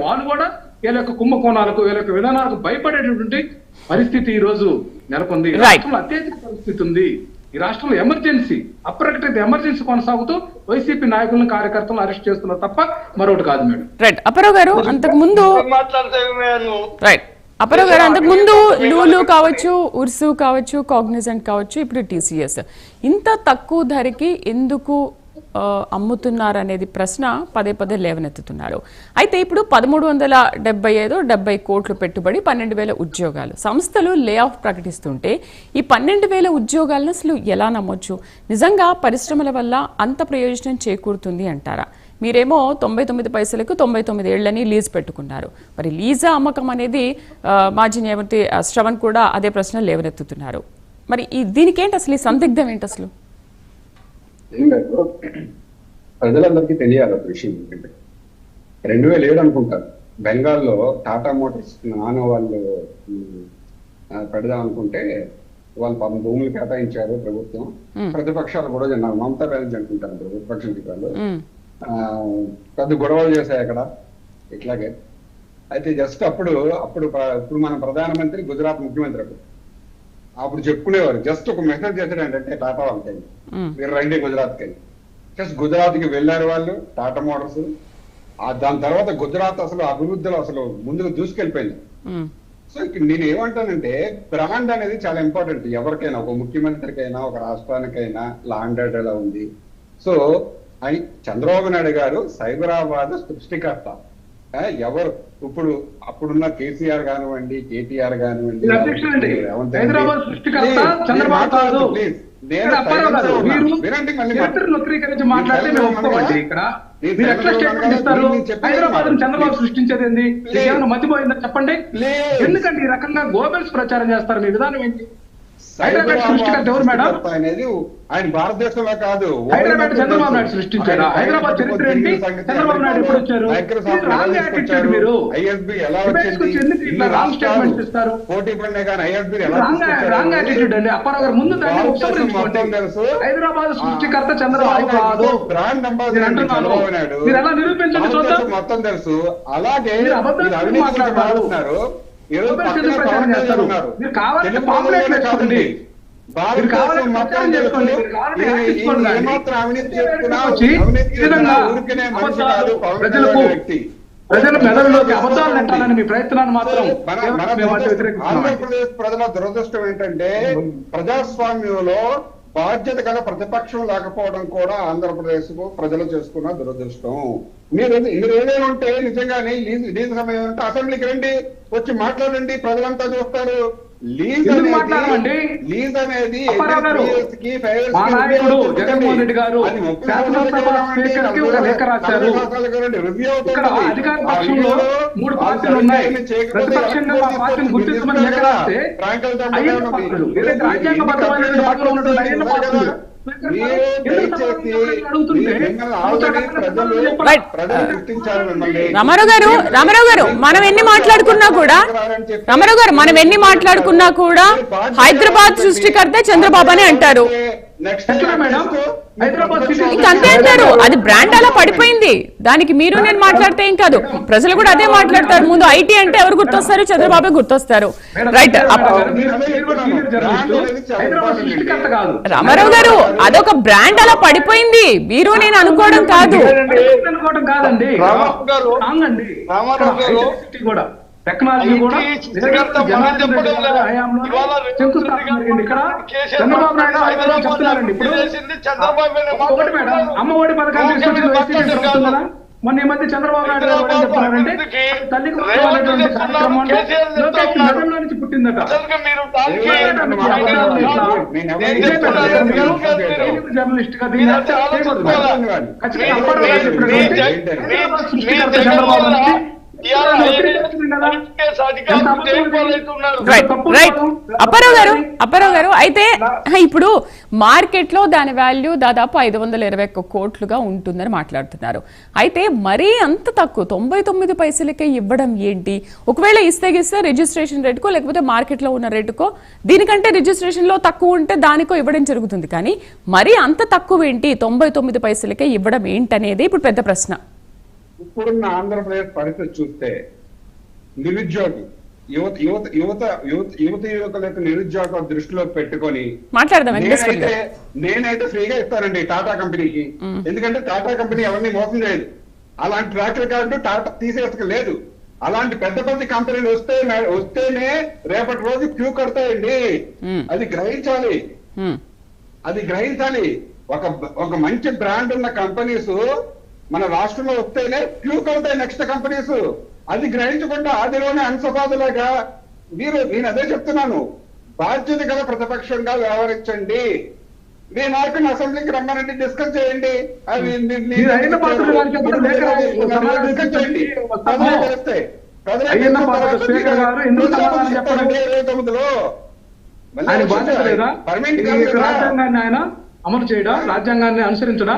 వాళ్ళు కూడా వీళ్ళ యొక్క కుంభకోణాలకు వీళ్ళ యొక్క విధానాలకు భయపడేటటువంటి పరిస్థితి ఈ రోజు నెలకొంది. రాష్ట్రంలో అత్యధిక పరిస్థితి ఉంది. ఈ రాష్ట్రంలో ఎమర్జెన్సీ, అప్రకటిత ఎమర్జెన్సీ కొనసాగుతూ వైసీపీ నాయకులను కార్యకర్తలను అరెస్ట్ చేస్తున్నారు తప్ప మరొకటి కాదు మేడం. రైట్ అప్పారావు గారు, అంతకు ముందు లూలు కావచ్చు, ఉర్సు కావచ్చు, కాగ్నిజెంట్ కావచ్చు, ఇప్పుడు టీసీఎస్ ఇంత తక్కువ ధరకి ఎందుకు అమ్ముతున్నారనేది ప్రశ్న పదే పదే లేవనెత్తుతున్నారు. అయితే ఇప్పుడు 1375 కోట్లు పెట్టుబడి 12,000 ఉద్యోగాలు, సంస్థలు లే ఆఫ్ ప్రకటిస్తుంటే ఈ 12,000 ఉద్యోగాలను అసలు ఎలా నమ్మొచ్చు? నిజంగా పరిశ్రమల వల్ల అంత ప్రయోజనం చేకూరుతుంది అంటారా? మీరేమో 99 పైసలకు 99 ఏళ్లని లీజ్ పెట్టుకున్నారు. మరి లీజా అమ్మకం అనేది మాజీ న్యాయమూర్తి శ్రవణ్ కూడా అదే ప్రశ్న లేవనెత్తుతున్నారు. మరి దీనికేంటి అసలు ఈ సందిగ్ధం ఏంటి అసలు? ప్రజలందరికీ తెలియాలి ఒక విషయం. 2007 అనుకుంటారు, బెంగాల్లో టాటా మోటార్స్ నానో వాళ్ళు పెడదాం అనుకుంటే వాళ్ళు భూములు కేటాయించారు ప్రభుత్వం. ప్రతిపక్షాలు కూడా జన్నారు, మమతా బెనర్జీ అనుకుంటారు ప్రతిపక్షం వాళ్ళు పెద్ద గొడవలు చేశాయి అక్కడ ఇట్లాగే. అయితే జస్ట్ అప్పుడు మన ప్రధానమంత్రి గుజరాత్ ముఖ్యమంత్రి అప్పుడు చెప్పుకునేవారు, జస్ట్ ఒక మెసేజ్ చేశాడు ఏంటంటే టాటా వాళ్ళకి మీరు రండి గుజరాత్కి వెళ్ళి. జస్ట్ గుజరాత్ కి వెళ్ళారు వాళ్ళు టాటా మోటార్స్. దాని తర్వాత గుజరాత్ అసలు అభివృద్ధిలో అసలు ముందుకు దూసుకెళ్ళిపోయింది. సో ఇక్కడ నేను ఏమంటానంటే బ్రాండ్ అనేది చాలా ఇంపార్టెంట్ ఎవరికైనా, ఒక ముఖ్యమంత్రికైనా ఒక రాష్ట్రానికైనా. లా అండ్ ఆర్డర్ ఎలా ఉంది. సో చంద్రబాబు నాయుడు గారు సైబరాబాద్ సృష్టికర్త. ఎవరు ఇప్పుడు అప్పుడున్న కేసీఆర్ కానివ్వండి, కేటీఆర్ కానివ్వండి, చంద్రబాబు సృష్టించేది మతిపోయిందా చెప్పండి? ఎందుకంటే ఈ రకంగా గోబెల్స్ ప్రచారం చేస్తారు? మీ విధానం ఏంటి? హైదరాబాద్ సృష్టికర్త ఎవరు మేడం? అనేది ఆయన భారతదేశంలో కాదు, హైదరాబాద్ చంద్రబాబు నాయుడు సృష్టించారా? హైదరాబాద్ చరిత్ర ఏంటి? చంద్రబాబు నాయుడు ఎప్పుడు వచ్చారు? మీరు ఐఎస్బి ఎలా వచ్చింది? రాంగ్ స్టేట్మెంట్స్ ఇస్తారు. పోటీ పడినా కానీ ఐఎస్బి రాంగ్ యాటిట్యూడ్ అండి. అప్పారావు గారు ముందు దాన్ని ఉపసంహరించుకోండి. హైదరాబాద్ సృష్టికర్త చంద్రబాబు కాదు, బ్రాండ్ అంబాసిడర్ చంద్రబాబు నాయుడు. మీరు ఎలా నిరూపించండి చూద్దాం. మొత్తం తెలుసు. అలాగే మాట్లాడుతున్నారు. మీరు కావాలంటే పాంప్లెట్లు వేసుకోండి, ప్రజల మెదడులోకి అబద్ధాలు నెట్టాలని మీ ప్రయత్నాన్ని మాత్రం. ఆంధ్రప్రదేశ్ ప్రజల దురదృష్టం ఏంటంటే ప్రజాస్వామ్యంలో బాధ్యత గల ప్రతిపక్షం లేకపోవడం కూడా ఆంధ్రప్రదేశ్ ప్రజలు చేసుకున్న దురదృష్టం. మీరు ఏదైనా ఉంటే నిజంగానే లీజ్ సమయం ఉంటే అసెంబ్లీకి రండి, వచ్చి మాట్లాడండి, ప్రజలంతా చూస్తారు. లీజ్ అనేది జగన్మోహన్ రెడ్డి గారు లేఖ రాశారు. ఇక్కడ అధికార పక్షంలో 3 పార్టీలు ఉన్నాయి, ప్రతిపక్షంగా మా పార్టీని గుర్తించమని లేఖ రాస్తే రాజ్యాంగబద్ధమైన పార్టీలో ఉన్నటువంటి 5 పార్టీలు రామారావు గారు మనం ఎన్ని మాట్లాడుకున్నా కూడా హైదరాబాద్ సృష్టికర్త చంద్రబాబు అని అంటారు. అంతే అంటారు. అది బ్రాండ్ అలా పడిపోయింది. దానికి మీరు నేను మాట్లాడితే ఏం కాదు, ప్రజలు కూడా అదే మాట్లాడతారు. ముందు ఐటీ అంటే ఎవరు గుర్తొస్తారు? చంద్రబాబు గుర్తొస్తారు. రైట్ రామారావు గారు, అదొక బ్రాండ్ అలా పడిపోయింది. మీరు నేను అనుకోవడం కాదు. టెక్నాలజీ కూడా చంద్రబాబు నాయుడు హైదరాబాద్ చెప్తున్నారండి. ఇప్పుడు ఒకటి మేడం, అమ్మఒడి పథకాలు తీసుకొచ్చింది మొన్న ఈ మధ్య చంద్రబాబు నాయుడు గారు ఏం చెప్తున్నారంటే తల్లికి కార్యక్రమం నుంచి పుట్టిందట. జర్నలిస్ట్ గా దీన్ని చంద్రబాబు నుంచి అప్పారావు గారు, అయితే ఇప్పుడు మార్కెట్ లో దాని వాల్యూ దాదాపు 521 కోట్లుగా ఉంటుందని మాట్లాడుతున్నారు. అయితే మరీ అంత తక్కువ 99 పైసలకే ఇవ్వడం ఏంటి? ఒకవేళ ఇస్తే రిజిస్ట్రేషన్ రేటుకో లేకపోతే మార్కెట్ లో ఉన్న రేటుకో, దీనికంటే రిజిస్ట్రేషన్ లో తక్కువ ఉంటే దానికో ఇవ్వడం జరుగుతుంది. కానీ మరీ అంత తక్కువ ఏంటి 99 పైసలకే ఇవ్వడం ఏంటనేది ఇప్పుడు పెద్ద ప్రశ్న. ఇప్పుడున్న ఆంధ్రప్రదేశ్ పరిస్థితి చూస్తే నిరుద్యోగి యువకుల యొక్క నిరుద్యోగం దృష్టిలో పెట్టుకొని మాట్లాడదాం. నేనైతే ఫ్రీగా ఇస్తానండి టాటా కంపెనీకి. ఎందుకంటే టాటా కంపెనీ ఎవరిని మోసం చేయదు. అలాంటి ట్రాక్ రికార్డు టాటా తీసేసుకోలేదు. అలాంటి పెద్ద పెద్ద కంపెనీలు వస్తేనే రేపటి రోజు క్యూ కడతాయండి. అది గ్రహించాలి. ఒక మంచి బ్రాండ్ ఉన్న కంపెనీస్ మన రాష్ట్రంలో వస్తేనే క్యూ కడతాయి నెక్స్ట్ కంపెనీస్. అది గ్రహించకుండా ఆదిలోనే అంశపాదులాగా నేను అదే చెప్తున్నాను. బాధ్యత గల ప్రతిపక్షంగా వ్యవహరించండి. మీ నాయకుని అసెంబ్లీకి రమ్మనండి, డిస్కస్ చేయండి. రాజ్యాంగాన్ని ఆయన అమలు చేయడా, రాజ్యాంగాన్ని అనుసరించడా,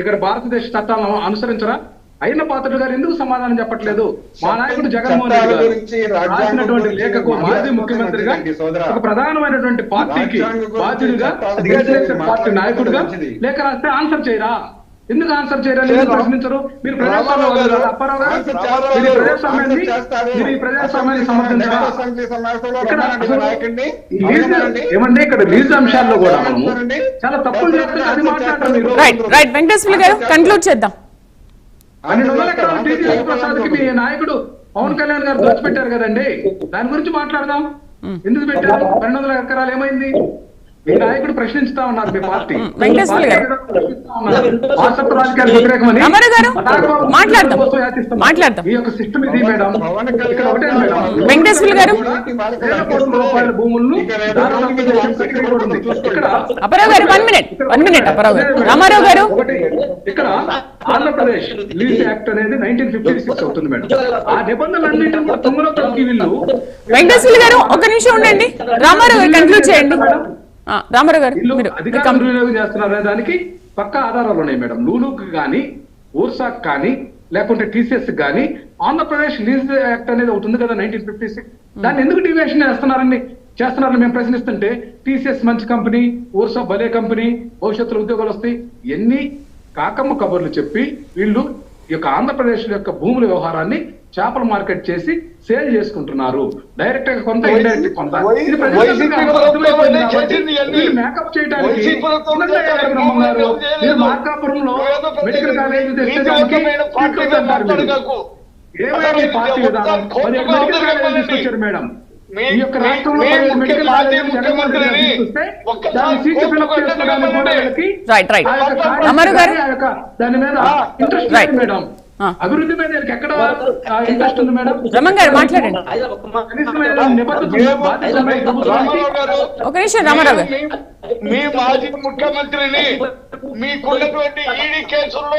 ఇక్కడ భారతదేశ చట్టాలను అనుసరించరా? అయిన పాత్రుడు గారు ఎందుకు సమాధానం చెప్పట్లేదు? మా నాయకుడు జగన్మోహన్ రెడ్డి గారు రాసినటువంటి లేఖకు మాజీ ముఖ్యమంత్రిగా, ఒక ప్రధానమైనటువంటి పార్టీకి బాధ్యుడిగా, పార్టీ నాయకుడిగా లేఖ రాస్తే ఆన్సర్ చేయరా? ఎందుకు ఆన్సర్ చేయరని ప్రశ్నించరు? మీరు ప్రజాస్వామ్యం అప్పారావు గారు, మీరు ఈ ప్రజాస్వామ్యాన్ని సమర్థించరా? ఏమంటే ఇక్కడ లీజ్ అంశాల్లో కూడా మనము చాలా తప్పులు చేస్తే అది మాట్లాడతారు మీరు. రైట్ వెంకటేశ్వర గారు కంక్లూడ్ చేద్దాం. 1200 ఎకరాలు టీజీ ప్రసాద్కి మీ నాయకుడు పవన్ కళ్యాణ్ గారు దోచిపెట్టారు కదండి, దాని గురించి మాట్లాడదాం. ఎందుకు పెట్టారు 1200 ఎకరాలు? ఏమైంది? మీ నాయకుడు ప్రశ్నిస్తా ఉన్నారు, మీ పార్టీ వాట్సాప్ రాజకీయాలకు వ్యతిరేకమని. మీ యొక్క సిస్టమ్ ఇది మేడం. ఇక్కడ ఒకటే మేడం, వెంకటేశ్వర గారు రూపాయల భూములను అపరావు గారు 1 minute అపరావు గారు, రామారావు గారు ఇక్కడ ఆంధ్రప్రదేశ్ లీజ్ యాక్ట్ అనేది 1956 అవుతుంది మేడం. ఆ నిబంధనలన్నింటినీ కూడా తుంగలో తొక్కి వీళ్ళు. వెంకటేశ్వర గారు ఒక నిమిషం ఉండండి, రామారావు గారు కంక్లూడ్ చేయండి. రామారావు గారు అధికారం వినియోగం చేస్తున్నారనే దానికి పక్కా ఆధారాలు ఉన్నాయి మేడం. లూలుకి కానీ, ఊర్సాక్ కానీ, లేకుంటే టీసీఎస్ కానీ ఆంధ్రప్రదేశ్ లీజ్ యాక్ట్ అనేది ఒకటి ఉంది కదా 1956, దాన్ని ఎందుకు డివియేషన్ చేస్తున్నారని మేము ప్రశ్నిస్తుంటే, టీసీఎస్ మంచి కంపెనీ, ఊర్సా భలే కంపెనీ, భవిష్యత్తులో ఉద్యోగాలు వస్తాయి, ఎన్ని కాకమ్మ కబుర్లు చెప్పి వీళ్ళు ఈ యొక్క ఆంధ్రప్రదేశ్ యొక్క భూముల వ్యవహారాన్ని చేపల మార్కెట్ చేసి సేల్ చేసుకుంటున్నారు. డైరెక్ట్ గా కొంత, ఇండైరెక్ట్ కొంత. మేకప్ చేయడానికి మార్కాపురంలో మెడికల్ కాలేజ్ ఏమైనా పార్టీ విధానం మెడికల్ కాలేజ్ తీసుకొచ్చారు మేడం. ఈ యొక్క రాష్ట్రంలో మెడికల్ కాలేజ్ జగన్మోహన్ రెడ్డి తీసుకొస్తే దాన్ని సీటు ఫిల్అప్ చేసుకోవడానికి కూడా దాని మీద ఇంట్రెస్ట్ లేదు మేడం. అభివృద్ధి మీద ఎక్కడ ఇంట్రెస్ట్ ఉంది మేడం? రమణ్ గారు మాట్లాడండి. ఒక నిమిషం రామారావు గారు. మీ మాజీ ముఖ్యమంత్రిని మీకున్నటువంటి ఈడీ కేసుల్లో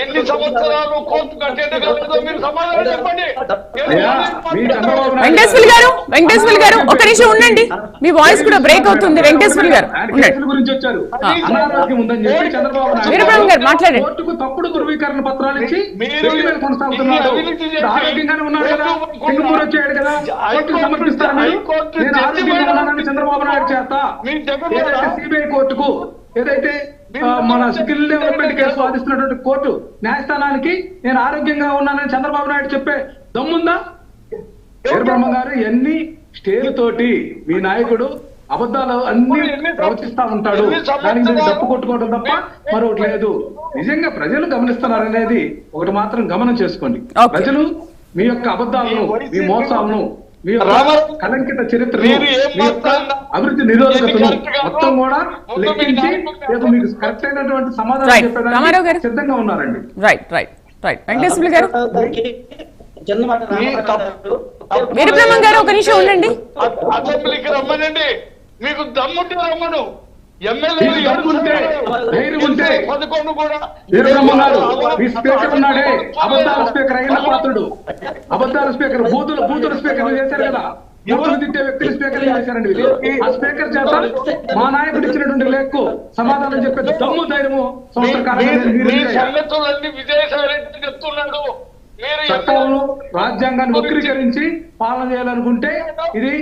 ఎన్ని సంవత్సరాలు కోర్టు కట్టేదో మీరు సమాధానం చెప్పండి. వెంకటేశ్వర గారు ఒక నిమిషం ఉండండి, మీ వాయిస్ కూడా బ్రేక్ అవుతుంది. వెంకటేశ్వర గారు గురించి వచ్చారు, అనారోగ్యం ఉందని చెప్పి చంద్రబాబు నాయుడు మాట్లాడండి. కోర్టుకు తప్పుడు ధృవీకరణ పత్రాలు ఇచ్చి కొనసాగుతున్నాడు. ఆరోగ్యంగానే ఉన్నాడు కదా, సింగపూర్ వచ్చాడు కదా, కోర్టుకు సమర్పిస్తాను. నేను ఆరోగ్యంగా ఉన్నానని చంద్రబాబు నాయుడు చేత సిబిఐ కోర్టుకు, ఏదైతే మన స్కిల్ డెవలప్మెంట్ కేసు వాదిస్తున్నటువంటి కోర్టు న్యాయస్థానానికి నేను ఆరోగ్యంగా ఉన్నానని చంద్రబాబు నాయుడు చెప్పే దమ్ముందా? వీరబ్రహ్మ గారు ఎన్ని స్టేలు తోటి మీ నాయకుడు అబద్ధాలు అన్ని ప్రవచిస్తా ఉంటాడు, దానికి మీరు తప్పు కొట్టుకోవడం తప్ప మరొకటి లేదు. నిజంగా ప్రజలు గమనిస్తున్నారనేది ఒకటి మాత్రం గమనం చేసుకోండి. ప్రజలు మీ యొక్క అబద్ధాలను, మీ మోసాలను, మీ యొక్క కలంకిత చరిత్రను, మీ యొక్క అభివృద్ధి నిరోధకతను మొత్తం కూడా లెక్కించి రేపు మీకు కరెక్ట్ అయినటువంటి సమాధానం చెప్పడానికి సిద్ధంగా ఉన్నారండి. రైట్ వెంకటేశ్వర గారు, వీరబ్రహ్మం గారు ఒక నిమిషం ఉండండి. అసెంబ్లీకి రమ్మనండి, మీకు దమ్ముంటే రమ్మను. స్పీకర్ ఉన్నాడే అబద్ధాల స్పీకర్, అయిన పాత్రుడు, అబద్ధాల స్పీకర్, బూతుల స్పీకర్ చేశారు కదా, బూతులు తిట్టే వ్యక్తులు స్పీకర్ చేశారండి. ఆ స్పీకర్ చేత మా నాయకుడు ఇచ్చినటువంటి లేఖకు సమాధానం చెప్పే దమ్ము ధైర్యము చెప్తున్నాడు. చట్టాలను, రాజ్యాంగాన్ని వక్రీకరించి పాలన చేయాలనుకుంటే ఇది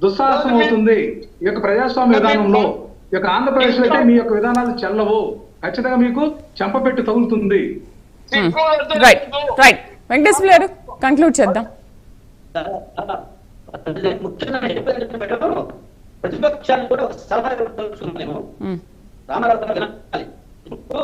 దుస్సాహసం అవుతుంది. ఈ యొక్క ప్రజాస్వామ్య విధానంలో ఈ యొక్క ఆంధ్రప్రదేశ్ లో అయితే మీ యొక్క విధానాలు చెల్లవు, ఖచ్చితంగా మీకు చెంపపెట్టి తగులుతుంది. రైట్ రైట్ వెంకటేశ్వర గారు కంక్లూడ్ చేద్దాం. ముఖ్యంగా మేడం ప్రతిపక్షాన్ని కూడా ఒక సలహా ఇవ్వదలుచుకున్నాము. రామారావు గారు వినాలి. ఇప్పుడు